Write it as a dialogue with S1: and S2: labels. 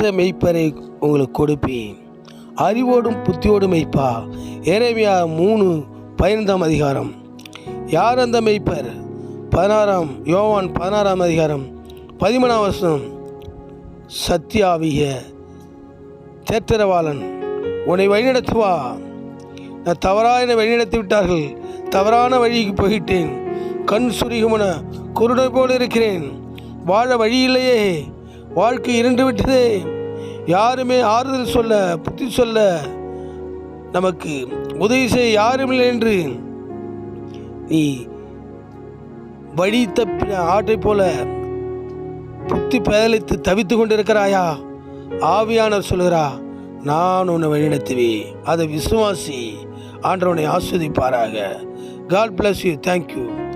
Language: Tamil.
S1: ஏற்ற மெய்ப்பரை உங்களுக்கு கொடுப்பேன். அறிவோடும் புத்தியோடும் மெய்ப்பா. எரேமியா 3:15 யார் அந்த மெய்ப்பர்? யோவான் 16:13 சத்தியாவிய தேற்றரவாளன் உன்னை வழிநடத்துவா. நான் தவறாக என்னை வழிநடத்தி விட்டார்கள். தவறான வழிக்கு போயிட்டேன். கண் சுருகுமன குருடை போல் இருக்கிறேன். வாழ வழி இல்லையே. வாழ்க்கை இருண்டு விட்டதே. யாருமே ஆறுதல் சொல்ல, புத்தி சொல்ல, நமக்கு உதவி செய்ய யாரும் இல்லை என்று நீ வழி தப்பின ஆட்டை போல புத்தி பேதலித்து தவித்து கொண்டிருக்கிறாயா? ஆவியானவர் சொல்கிறா, நான் உன்னை வழிநடத்துவேன். அதை விசுவாசி. ஆண்டவனை ஆஸ்வதிப்பாராக. God bless you. Thank you.